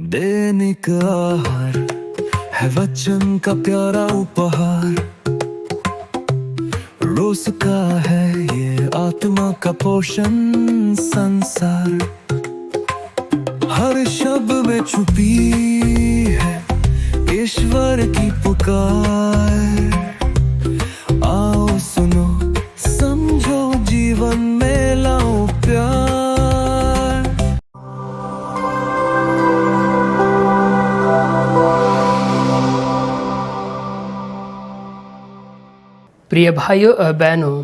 दैनिक आहार है वचन का प्यारा उपहार। रोज का है ये आत्मा का पोषण संसार। हर शब्द में छुपी है ईश्वर की पुकार। आओ सुनो समझो जीवन में लाओ प्यार। प्रिय भाइयों और बहनों,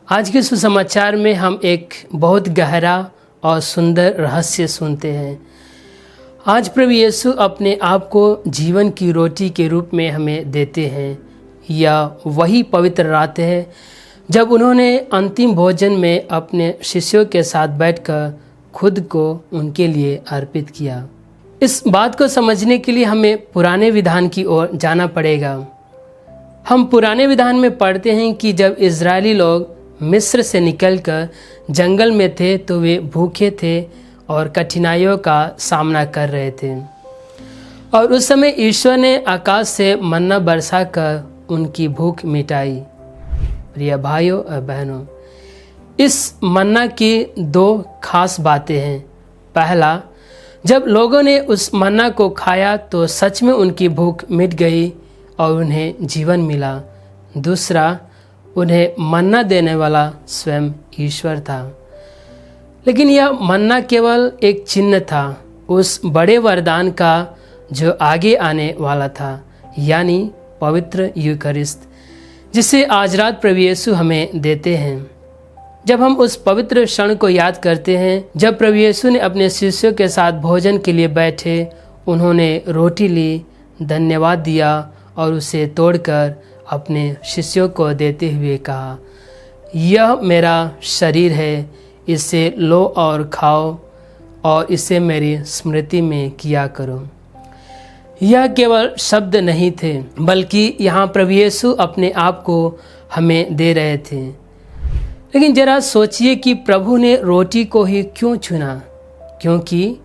आज के सुसमाचार में हम एक बहुत गहरा और सुंदर रहस्य सुनते हैं। आज प्रभु यीशु अपने आप को जीवन की रोटी के रूप में हमें देते हैं। यह वही पवित्र रात है जब उन्होंने अंतिम भोजन में अपने शिष्यों के साथ बैठकर खुद को उनके लिए अर्पित किया। इस बात को समझने के लिए हमें पुराने विधान की ओर जाना पड़ेगा। हम पुराने विधान में पढ़ते हैं कि जब इजरायली लोग मिस्र से निकलकर जंगल में थे तो वे भूखे थे और कठिनाइयों का सामना कर रहे थे। और उस समय ईश्वर ने आकाश से मन्ना बरसाकर उनकी भूख मिटाई। प्रिय भाइयों और बहनों, इस मन्ना की दो खास बातें हैं। पहला, जब लोगों ने उस मन्ना को खाया तो सच में उनकी भूख मिट गई और उन्हें जीवन मिला। दूसरा, उन्हें मन्ना देने वाला स्वयं ईश्वर था। लेकिन यह मन्ना केवल एक चिन्ह था उस बड़े वरदान का जो आगे आने वाला था, यानी पवित्र यूकरिस्त, जिसे आज रात प्रभु यीशु हमें देते हैं। जब हम उस पवित्र क्षण को याद करते हैं जब प्रभु यीशु ने अपने शिष्यों के साथ भोजन के लिए बैठे, उन्होंने रोटी ली, धन्यवाद दिया और उसे तोड़कर अपने शिष्यों को देते हुए कहा, यह मेरा शरीर है, इसे लो और खाओ और इसे मेरी स्मृति में किया करो। यह केवल शब्द नहीं थे, बल्कि यहाँ प्रभु यीशु अपने आप को हमें दे रहे थे। लेकिन जरा सोचिए कि प्रभु ने रोटी को ही क्यों चुना? क्योंकि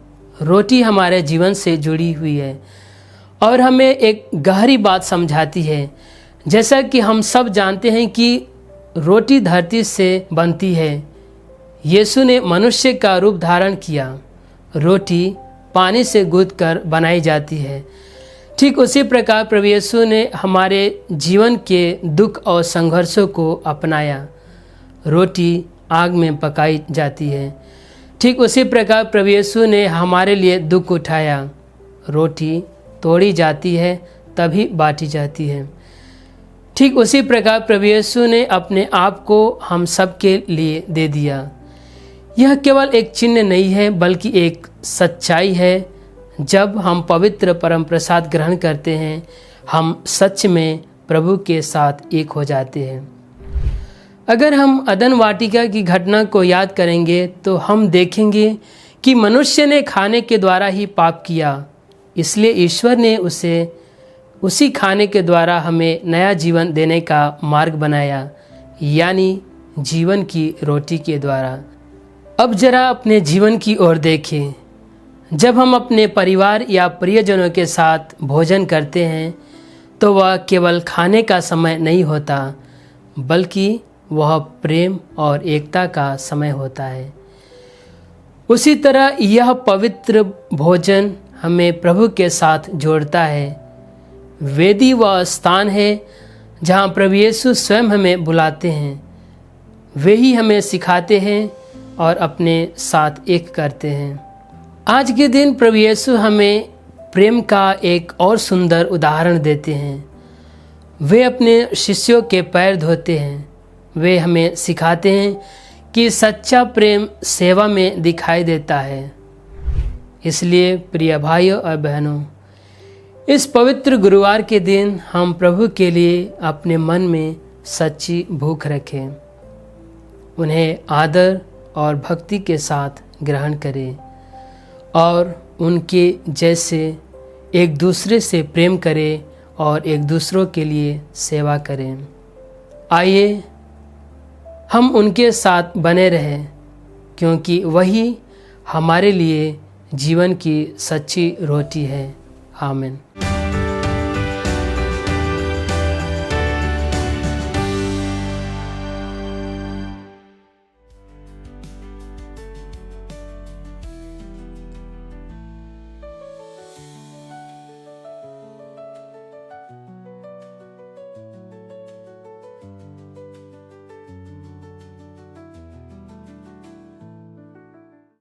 रोटी हमारे जीवन से जुड़ी हुई है और हमें एक गहरी बात समझाती है। जैसा कि हम सब जानते हैं कि रोटी धरती से बनती है, यीशु ने मनुष्य का रूप धारण किया। रोटी पानी से गूंथकर बनाई जाती है। ठीक उसी प्रकार प्रभु यीशु ने हमारे जीवन के दुख और संघर्षों को अपनाया। रोटी आग में पकाई जाती है। ठीक उसी प्रकार प्रभु यीशु ने हमारे लिए दुख उठाया। रोटी तोड़ी जाती है तभी बांटी जाती है। ठीक उसी प्रकार प्रभु यीशु ने अपने आप को हम सब के लिए दे दिया। यह केवल एक चिन्ह नहीं है, बल्कि एक सच्चाई है। जब हम पवित्र परम प्रसाद ग्रहण करते हैं, हम सच में प्रभु के साथ एक हो जाते हैं। अगर हम अदन वाटिका की घटना को याद करेंगे तो हम देखेंगे कि मनुष्य ने खाने के द्वारा ही पाप किया, इसलिए ईश्वर ने उसे उसी खाने के द्वारा हमें नया जीवन देने का मार्ग बनाया, यानी जीवन की रोटी के द्वारा। अब जरा अपने जीवन की ओर देखें। जब हम अपने परिवार या प्रियजनों के साथ भोजन करते हैं तो वह केवल खाने का समय नहीं होता, बल्कि वह प्रेम और एकता का समय होता है। उसी तरह यह पवित्र भोजन हमें प्रभु के साथ जोड़ता है। वेदी वह स्थान है जहाँ प्रभु यीशु स्वयं हमें बुलाते हैं। वे ही हमें सिखाते हैं और अपने साथ एक करते हैं। आज के दिन प्रभु यीशु हमें प्रेम का एक और सुंदर उदाहरण देते हैं। वे अपने शिष्यों के पैर धोते हैं। वे हमें सिखाते हैं कि सच्चा प्रेम सेवा में दिखाई देता है। इसलिए प्रिय भाइयों और बहनों, इस पवित्र गुरुवार के दिन हम प्रभु के लिए अपने मन में सच्ची भूख रखें। उन्हें आदर और भक्ति के साथ ग्रहण करें और उनके जैसे एक दूसरे से प्रेम करें और एक दूसरों के लिए सेवा करें। आइए हम उनके साथ बने रहें, क्योंकि वही हमारे लिए जीवन की सच्ची रोटी है। आमीन।